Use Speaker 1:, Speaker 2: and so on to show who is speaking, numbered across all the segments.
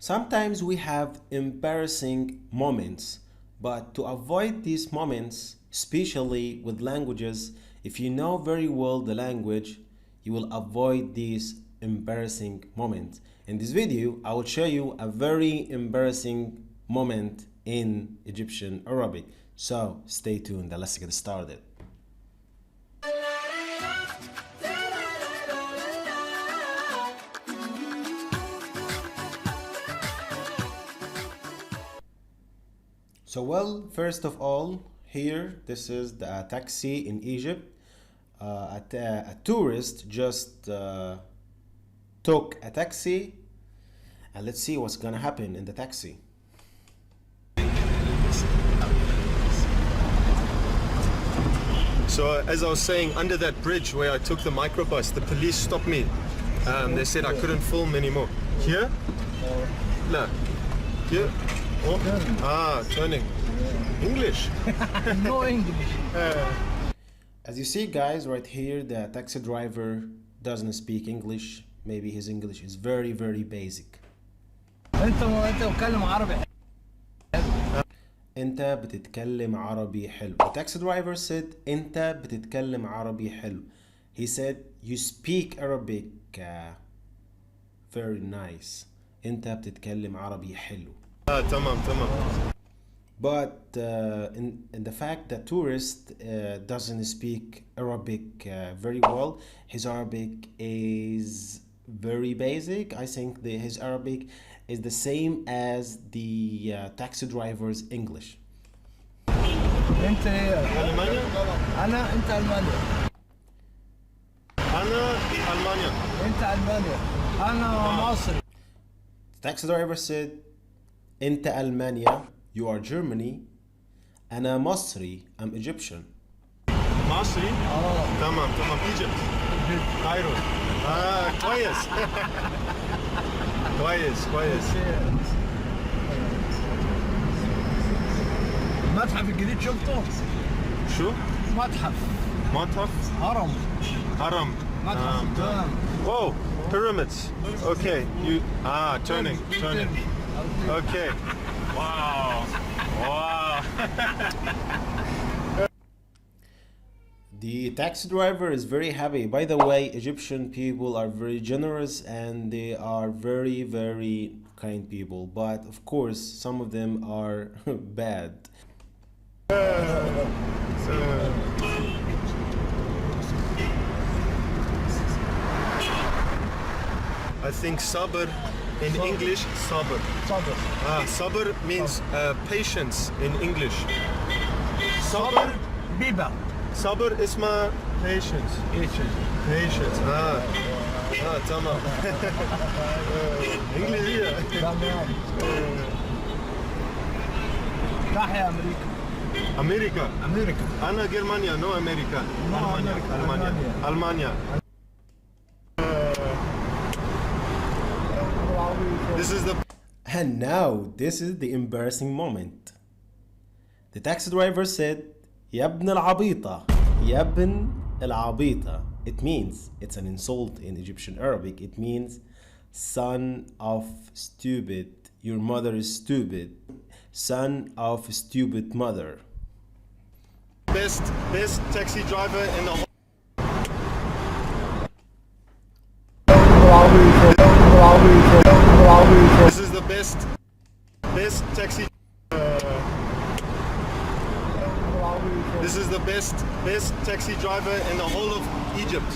Speaker 1: Sometimes we have embarrassing moments, but to avoid these moments, especially with languages, if you know very well the language, you will avoid these embarrassing moments. In this video, I will show you a very embarrassing moment in Egyptian Arabic. So stay tuned and let's get started. So, first of all, here, this is the taxi in Egypt. A tourist just took a taxi, and let's see what's gonna happen in the taxi.
Speaker 2: So as I was saying, under that bridge where I took the microbus, the police stopped me. They said I couldn't film anymore. Here? No. Here? Oh. Turning. English.
Speaker 3: No English.
Speaker 1: As you see, guys, right here, the taxi driver doesn't speak English. Maybe his English is very, very basic.
Speaker 3: انت بتتكلم عربي.
Speaker 1: انت بتتكلم عربي حلو. The taxi driver said انت بتتكلم عربي حلو. He said you speak Arabic very nice. انت بتتكلم عربي حلو.
Speaker 2: تمام.
Speaker 1: But in the fact that tourist doesn't speak Arabic very well, his Arabic is very basic. I think his Arabic is the same as the taxi driver's English.
Speaker 3: انت
Speaker 2: ألمانيا؟
Speaker 3: انت المانيا.
Speaker 2: أنا ألمانيا.
Speaker 3: انت المانيا. انا مصري.
Speaker 1: The taxi driver said انت ألمانيا, you are Germany. أنا مصري, I'm Egyptian.
Speaker 2: مصري؟ تمام. Egypt. كايرو. كويس. كويس.
Speaker 3: المتحف الجديد شفته؟
Speaker 2: شو؟
Speaker 3: متحف هرم.
Speaker 2: متحف. Whoa, pyramids. Okay, turning. Okay. Wow.
Speaker 1: The taxi driver is very happy. By the way, Egyptian people are very generous and they are very, very kind people. But of course, some of them are bad.
Speaker 2: I think sabr in English, sabr. Sabr means patience in English. Sabr.
Speaker 3: بيبا.
Speaker 2: Sabr اسمها patience. Patience. تمام. إنجليزية.
Speaker 3: تمام. تحيا امريكا.
Speaker 2: أمريكا. أنا جرمانيا, no أمريكا. ألمانيا. This is the.
Speaker 1: And now, this is the embarrassing moment. The taxi driver said, يا ابن العبيطة. يا ابن العبيطة. It means, it's an insult in Egyptian Arabic. It means, son of stupid. Your mother is stupid. Son of stupid mother.
Speaker 2: Best taxi driver in the whole. This is the best taxi. This is the best taxi driver in the whole of Egypt.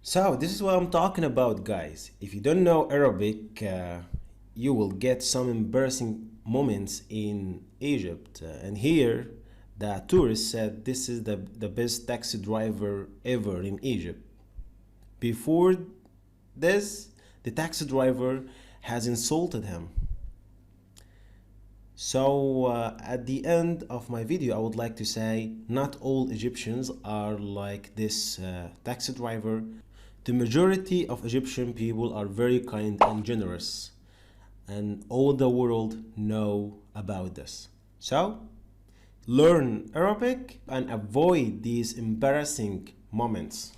Speaker 1: So this is what I'm talking about, guys. If you don't know Arabic, you will get some embarrassing moments in Egypt. And here, the tourist said this is the best taxi driver ever in Egypt. Before this, the taxi driver has insulted him. So at the end of my video, I would like to say not all Egyptians are like this taxi driver. The majority of Egyptian people are very kind and generous, and all the world know about this. So learn Arabic and avoid these embarrassing moments.